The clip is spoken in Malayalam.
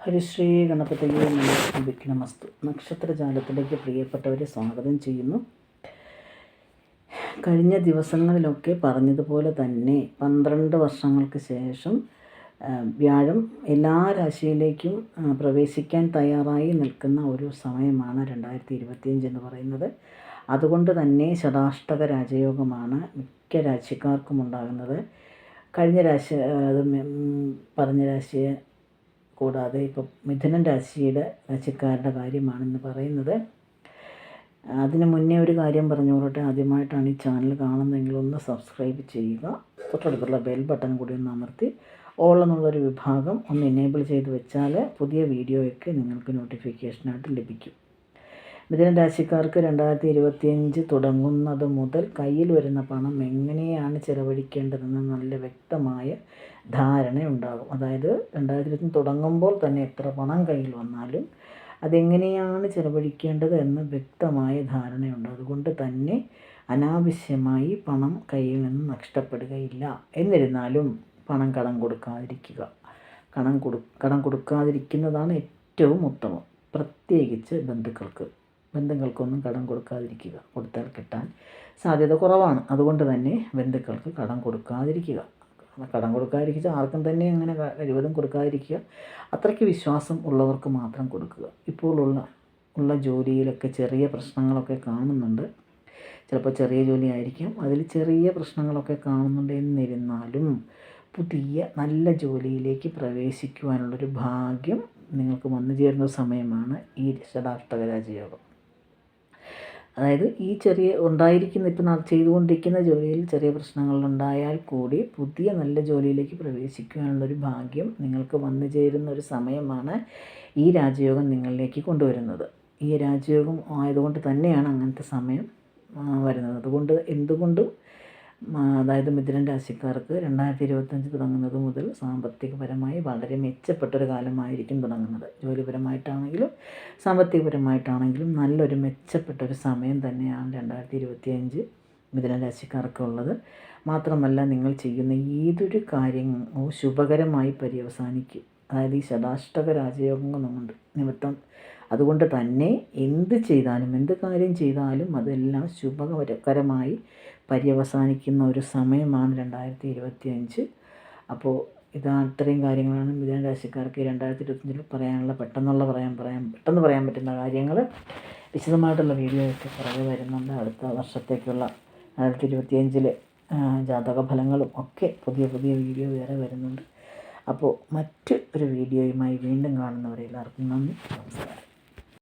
ഹരിശ്രീ ഗണപതയേ നമഃ വിഘ്നമസ്തു. നക്ഷത്രജാലത്തിലേക്ക് പ്രിയപ്പെട്ടവരെ സ്വാഗതം ചെയ്യുന്നു. കഴിഞ്ഞ ദിവസങ്ങളിലൊക്കെ പറഞ്ഞതുപോലെ തന്നെ 12 വർഷങ്ങൾക്ക് ശേഷം വ്യാഴം എല്ലാ രാശിയിലേക്കും പ്രവേശിക്കാൻ തയ്യാറായി നിൽക്കുന്ന ഒരു സമയമാണ് 2025 എന്ന് പറയുന്നത്. അതുകൊണ്ട് തന്നെ ശതാഷ്ടക രാജയോഗമാണ് മിക്ക രാശിക്കാർക്കും ഉണ്ടാകുന്നത്. കഴിഞ്ഞ രാശി പറഞ്ഞ രാശിയെ കൂടാതെ ഇപ്പോൾ മിഥുനം രാശിക്കാരുടെ കാര്യമാണ് ഇന്ന് പറയുന്നത്. അതിന് മുന്നേ ഒരു കാര്യം പറഞ്ഞുകൊള്ളട്ടെ. ആദ്യമായിട്ടാണ് ഈ ചാനൽ കാണുന്നതെങ്കിൽ ഒന്ന് സബ്സ്ക്രൈബ് ചെയ്യുക. തൊട്ടടുത്തുള്ള ബെൽ ബട്ടൺ കൂടി ഒന്ന് അമർത്തി ഓൾ എന്നുള്ളൊരു വിഭാഗം ഒന്ന് എനേബിൾ ചെയ്ത് വെച്ചാൽ പുതിയ വീഡിയോയൊക്കെ നിങ്ങൾക്ക് നോട്ടിഫിക്കേഷനായിട്ട് ലഭിക്കും. മിഥുന രാശിക്കാർക്ക് 2025 തുടങ്ങുന്നത് മുതൽ കയ്യിൽ വരുന്ന പണം എങ്ങനെയാണ് ചിലവഴിക്കേണ്ടതെന്ന് നല്ല വ്യക്തമായ ധാരണയുണ്ടാകും. അതായത് 2025 തുടങ്ങുമ്പോൾ തന്നെ എത്ര പണം കയ്യിൽ വന്നാലും അതെങ്ങനെയാണ് ചിലവഴിക്കേണ്ടത് എന്ന് വ്യക്തമായ ധാരണയുണ്ട്. അതുകൊണ്ട് തന്നെ അനാവശ്യമായി പണം കയ്യിൽ നിന്ന് നഷ്ടപ്പെടുകയില്ല. എന്നിരുന്നാലും പണം കടം കൊടുക്കാതിരിക്കുക. കടം കൊടുക്കാതിരിക്കുന്നതാണ് ഏറ്റവും ഉത്തമം. പ്രത്യേകിച്ച് ബന്ധുക്കൾക്കൊന്നും കടം കൊടുക്കാതിരിക്കുക. കൊടുത്താൽ കിട്ടാൻ സാധ്യത കുറവാണ്. അതുകൊണ്ട് തന്നെ ബന്ധുക്കൾക്ക് കടം കൊടുക്കാതിരിക്കുക. കടം കൊടുക്കാതിരിക്കുക ആർക്കും തന്നെ അങ്ങനെ കഴിവതും കൊടുക്കാതിരിക്കുക. അത്രയ്ക്ക് വിശ്വാസം ഉള്ളവർക്ക് മാത്രം കൊടുക്കുക. ഇപ്പോൾ ഉള്ള ജോലിയിലൊക്കെ ചെറിയ പ്രശ്നങ്ങളൊക്കെ കാണുന്നുണ്ട്. ചിലപ്പോൾ ചെറിയ ജോലി ആയിരിക്കാം, അതിൽ ചെറിയ പ്രശ്നങ്ങളൊക്കെ കാണുന്നുണ്ട്. എന്നിരുന്നാലും പുതിയ നല്ല ജോലിയിലേക്ക് പ്രവേശിക്കുവാനുള്ളൊരു ഭാഗ്യം നിങ്ങൾക്ക് വന്നു ചേരുന്ന സമയമാണ് ഈ ശതാഷ്ടക രാജയോഗം. അതായത് ഈ ഇപ്പം ചെയ്തുകൊണ്ടിരിക്കുന്ന ജോലിയിൽ ചെറിയ പ്രശ്നങ്ങളുണ്ടായാൽ കൂടി പുതിയ നല്ല ജോലിയിലേക്ക് പ്രവേശിക്കുവാനുള്ളൊരു ഭാഗ്യം നിങ്ങൾക്ക് വന്നു ചേരുന്ന ഒരു സമയമാണ് ഈ രാജയോഗം നിങ്ങളിലേക്ക് കൊണ്ടുവരുന്നത്. ഈ രാജയോഗം ആയതുകൊണ്ട് തന്നെയാണ് അങ്ങനത്തെ സമയം വരുന്നത്. എന്തുകൊണ്ടും അതായത് മിഥുനം രാശിക്കാർക്ക് 2025 തുടങ്ങുന്നത് മുതൽ സാമ്പത്തികപരമായി വളരെ മെച്ചപ്പെട്ടൊരു കാലമായിരിക്കും തുടങ്ങുന്നത്. ജോലിപരമായിട്ടാണെങ്കിലും സാമ്പത്തികപരമായിട്ടാണെങ്കിലും നല്ലൊരു മെച്ചപ്പെട്ടൊരു സമയം തന്നെയാണ് 2025 മിഥുനം രാശിക്കാർക്കുള്ളത്. മാത്രമല്ല, നിങ്ങൾ ചെയ്യുന്ന ഏതൊരു കാര്യവും ശുഭകരമായി പര്യവസാനിക്കും. അതായത് ഈ ശതാഷ്ടക രാജയോഗം നിമിത്തം അതുകൊണ്ട് തന്നെ എന്ത് കാര്യം ചെയ്താലും അതെല്ലാം ശുഭകരമായി പര്യവസാനിക്കുന്ന ഒരു സമയമാണ് 2025. അപ്പോൾ ഇത്രയും കാര്യങ്ങളാണ് മിഥുന രാശിക്കാർക്ക് 2025 പറയാനുള്ള പെട്ടെന്ന് പറയാൻ പറ്റുന്ന കാര്യങ്ങൾ. വിശദമായിട്ടുള്ള വീഡിയോ ഒക്കെ പുറകെ വരുന്നുണ്ട്. അടുത്ത വർഷത്തേക്കുള്ള 2025 ജാതക ഫലങ്ങളും ഒക്കെ പുതിയ വീഡിയോ വേറെ വരുന്നുണ്ട്. അപ്പോൾ മറ്റ് ഒരു വീഡിയോയുമായി വീണ്ടും കാണുന്നവരെ എല്ലാവർക്കും നന്ദി, നമസ്കാരം.